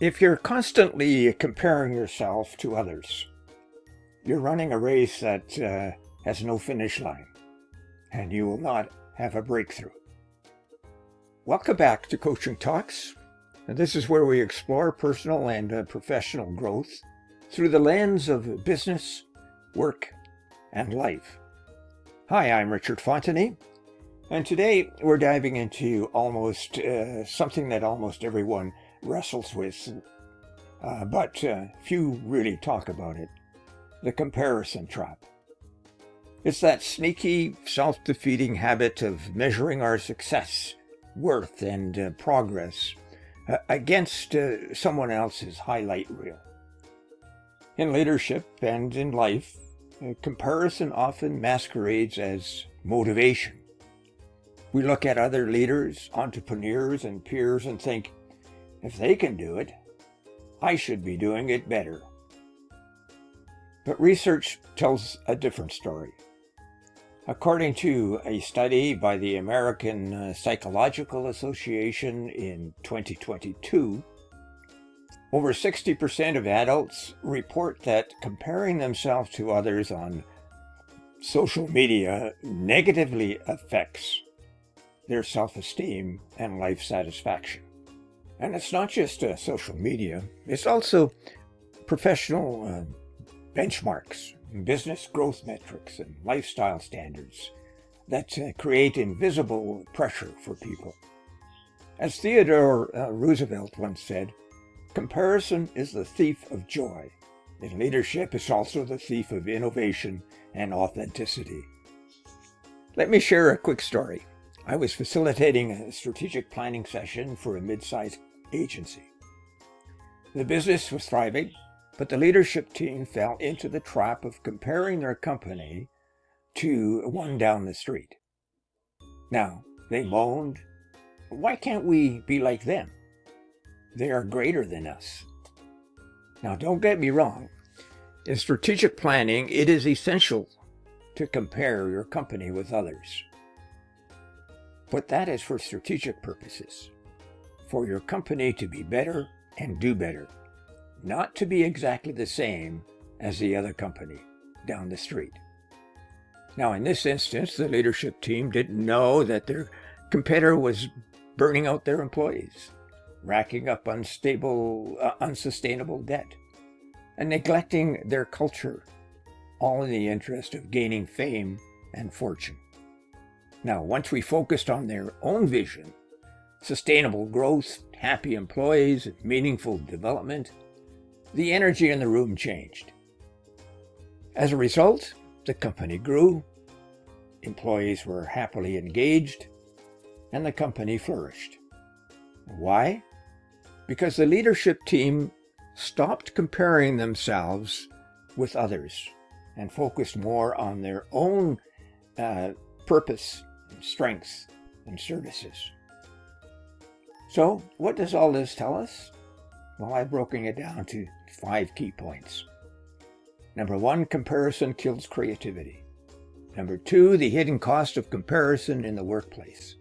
If you're constantly comparing yourself to others, you're running a race that has no finish line, and you will not have a breakthrough. Welcome back to Coaching Talks. And this is where we explore personal and professional growth through the lens of business, work, and life. Hi, I'm Richard Fontenay, and today we're diving into something that almost everyone wrestles with, but few really talk about it: the comparison trap. It's that sneaky, self-defeating habit of measuring our success, worth, and progress against someone else's highlight reel. In leadership and in life, comparison often masquerades as motivation. We look at other leaders, entrepreneurs, and peers and think, if they can do it, I should be doing it better. But research tells a different story. According to a study by the American Psychological Association in 2022, over 60% of adults report that comparing themselves to others on social media negatively affects their self-esteem and life satisfaction. And it's not just social media, it's also professional benchmarks, business growth metrics, and lifestyle standards that create invisible pressure for people. As Theodore Roosevelt once said, comparison is the thief of joy. In leadership, it's also the thief of innovation and authenticity. Let me share a quick story. I was facilitating a strategic planning session for a mid-sized agency. The business was thriving, but the leadership team fell into the trap of comparing their company to one down the street. Now, they moaned, why can't we be like them? They are greater than us. Now, don't get me wrong. In strategic planning, it is essential to compare your company with others. But that is for strategic purposes, for your company to be better and do better, not to be exactly the same as the other company down the street. Now, in this instance, the leadership team didn't know that their competitor was burning out their employees, racking up unsustainable debt, and neglecting their culture, all in the interest of gaining fame and fortune. Now, once we focused on their own vision, sustainable growth, happy employees, and meaningful development, the energy in the room changed. As a result, the company grew, employees were happily engaged, and the company flourished. Why? Because the leadership team stopped comparing themselves with others and focused more on their own purpose, and strengths, and services. So, what does all this tell us? Well, I've broken it down to 5 key points. Number 1, comparison kills creativity. Number 2, the hidden cost of comparison in the workplace.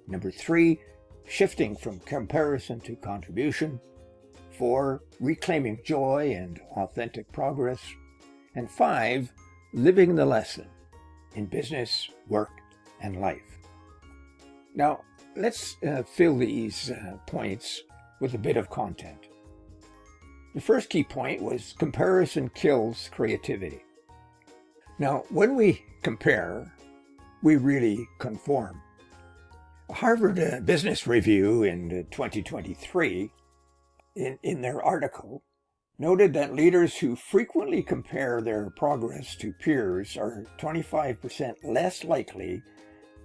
Number 3, shifting from comparison to contribution. 4, reclaiming joy and authentic progress. And 5, living the lesson in business, work, and life. Now, let's fill these points with a bit of content. The first key point was comparison kills creativity. Now, when we compare, we really conform. Harvard Business Review in 2023, in their article, noted that leaders who frequently compare their progress to peers are 25% less likely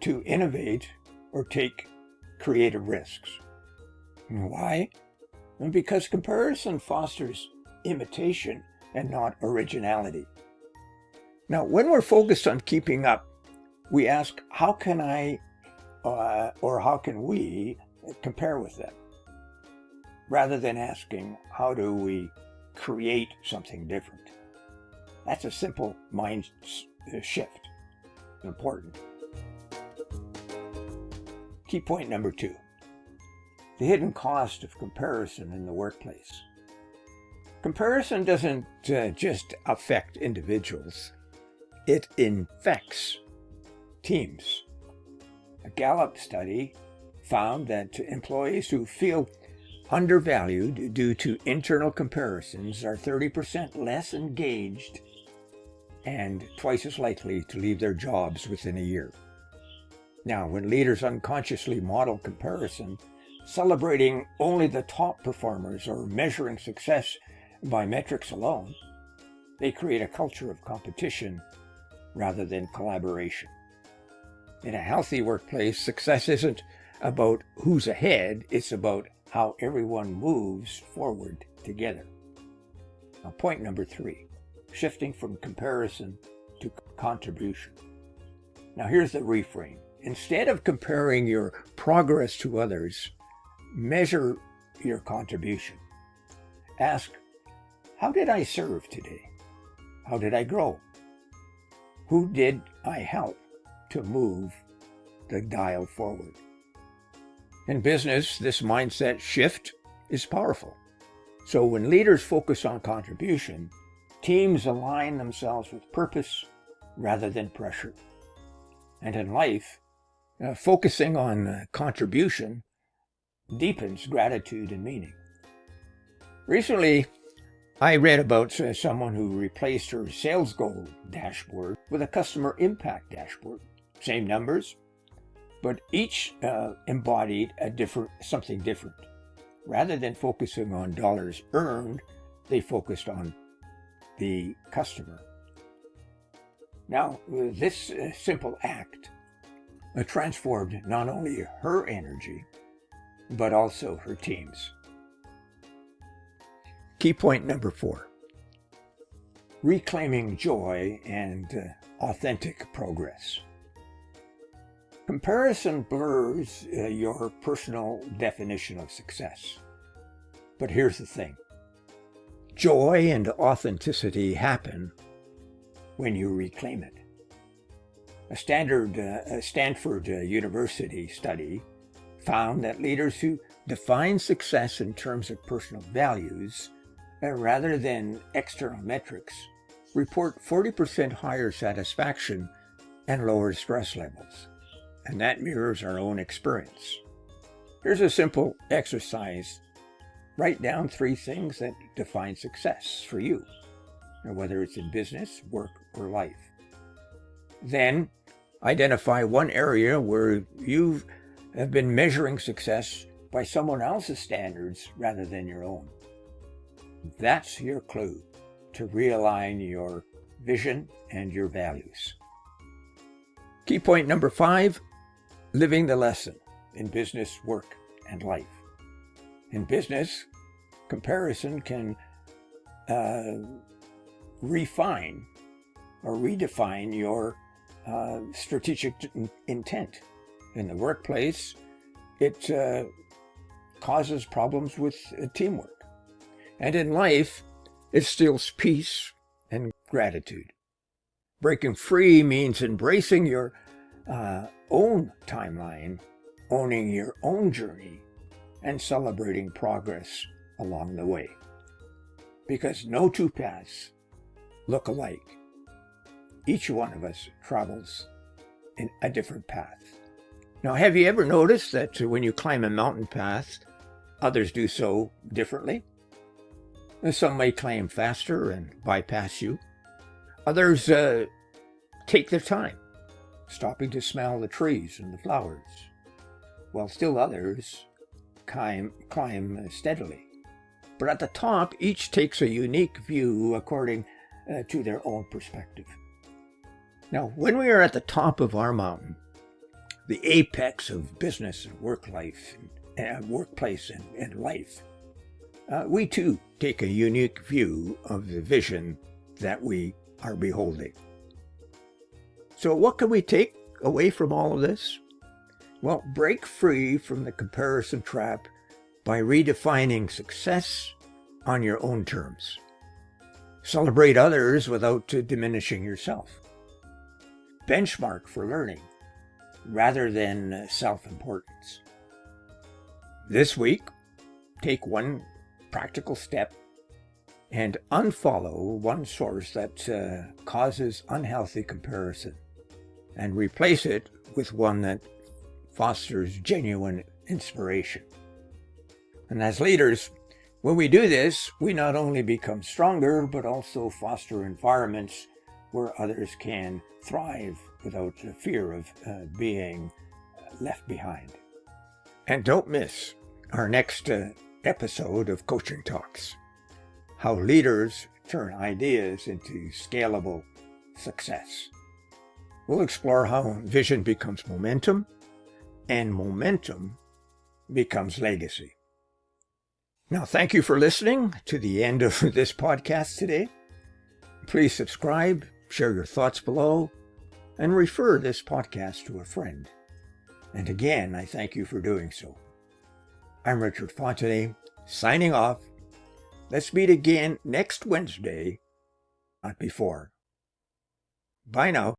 to innovate or take creative risks. Why? Because comparison fosters imitation and not originality. Now, when we're focused on keeping up, we ask, how can I or how can we compare with them? Rather than asking, how do we create something different? That's a simple mind shift. Important. Key point number 2. the hidden cost of comparison in the workplace. Comparison doesn't just affect individuals, it infects teams. A Gallup study found that employees who feel undervalued due to internal comparisons are 30% less engaged and twice as likely to leave their jobs within a year. Now, when leaders unconsciously model comparison, celebrating only the top performers or measuring success by metrics alone, they create a culture of competition rather than collaboration. In a healthy workplace, success isn't about who's ahead, it's about how everyone moves forward together. Now, point number 3, shifting from comparison to contribution. Now, here's the reframe. Instead of comparing your progress to others, measure your contribution. Ask, how did I serve today? How did I grow? Who did I help to move the dial forward? In business, this mindset shift is powerful. So when leaders focus on contribution, teams align themselves with purpose rather than pressure. And in life, focusing on contribution deepens gratitude and meaning. Recently, I read about someone who replaced her sales goal dashboard with a customer impact dashboard. Same numbers, but each embodied something different. Rather than focusing on dollars earned, they focused on the customer. Now, this simple act transformed not only her energy, but also her team's. Key point number 4, reclaiming joy and authentic progress. Comparison blurs your personal definition of success. But here's the thing. Joy and authenticity happen when you reclaim it. A Stanford University study found that leaders who define success in terms of personal values rather than external metrics report 40% higher satisfaction and lower stress levels. And that mirrors our own experience. Here's a simple exercise. Write down 3 things that define success for you, whether it's in business, work, or life. Then identify one area where you have been measuring success by someone else's standards rather than your own. That's your clue to realign your vision and your values. Key point number 5, living the lesson in business, work, and life. In business, comparison can refine or redefine your strategic intent. In the workplace, it causes problems with teamwork. And in life, it steals peace and gratitude. Breaking free means embracing your own timeline, owning your own journey, and celebrating progress along the way. Because no 2 paths look alike. Each one of us travels in a different path. Now, have you ever noticed that when you climb a mountain path, others do so differently? Some may climb faster and bypass you. Others take their time, stopping to smell the trees and the flowers, while still others climb steadily. But at the top, each takes a unique view according to their own perspective. Now, when we are at the top of our mountain, the apex of business and workplace and life, we too take a unique view of the vision that we are beholding. So what can we take away from all of this? Well, break free from the comparison trap by redefining success on your own terms. Celebrate others without diminishing yourself. Benchmark for learning rather than self-importance. This week, take one practical step and unfollow one source that causes unhealthy comparison and replace it with one that fosters genuine inspiration. And as leaders, when we do this, we not only become stronger, but also foster environments where others can thrive without the fear of being left behind. And don't miss our next episode of Coaching Talks, how leaders turn ideas into scalable success. We'll explore how vision becomes momentum, and momentum becomes legacy. Now, thank you for listening to the end of this podcast today. Please subscribe, share your thoughts below, and refer this podcast to a friend. And again, I thank you for doing so. I'm Richard Fontenay, signing off. Let's meet again next Wednesday, not before. Bye now.